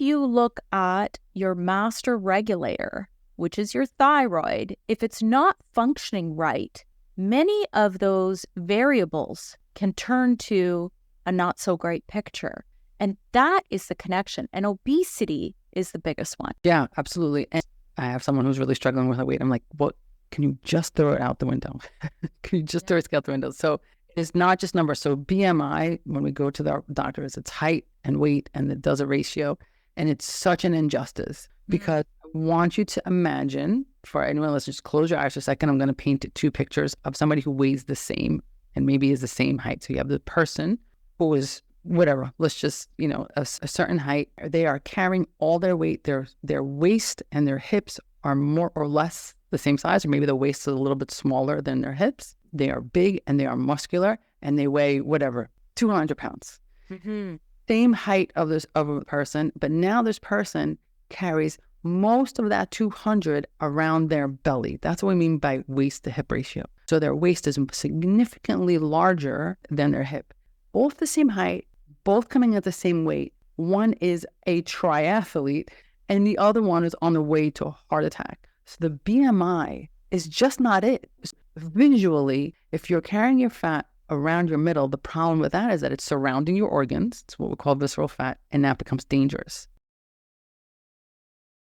if you look at your master regulator, which is your thyroid, if it's not functioning right, many of those variables can turn to a not so great picture. And that is the connection. And obesity is the biggest one. Yeah, absolutely. And I have someone who's really struggling with her weight. I'm like, what? Can you just throw it out the window? Can you just throw it out the window? So it's not just numbers. So BMI, when we go to the doctors, it's height and weight, and it does a ratio. And it's such an injustice because I want you to imagine, for anyone, let's just close your eyes for a second. I'm going to paint two pictures of somebody who weighs the same and maybe is the same height. So you have the person who is whatever, let's just, a certain height. They are carrying all their weight. Their waist and their hips are more or less the same size, or maybe the waist is a little bit smaller than their hips. They are big and they are muscular and they weigh 200 pounds. Mm-hmm. Same height of a person, but now this person carries most of that 200 around their belly. That's what we mean by waist to hip ratio. So their waist is significantly larger than their hip. Both the same height, both coming at the same weight. One is a triathlete and the other one is on the way to a heart attack. So the BMI is just not it. Visually, if you're carrying your fat around your middle, the problem with that is that it's surrounding your organs. It's what we call visceral fat, and that becomes dangerous.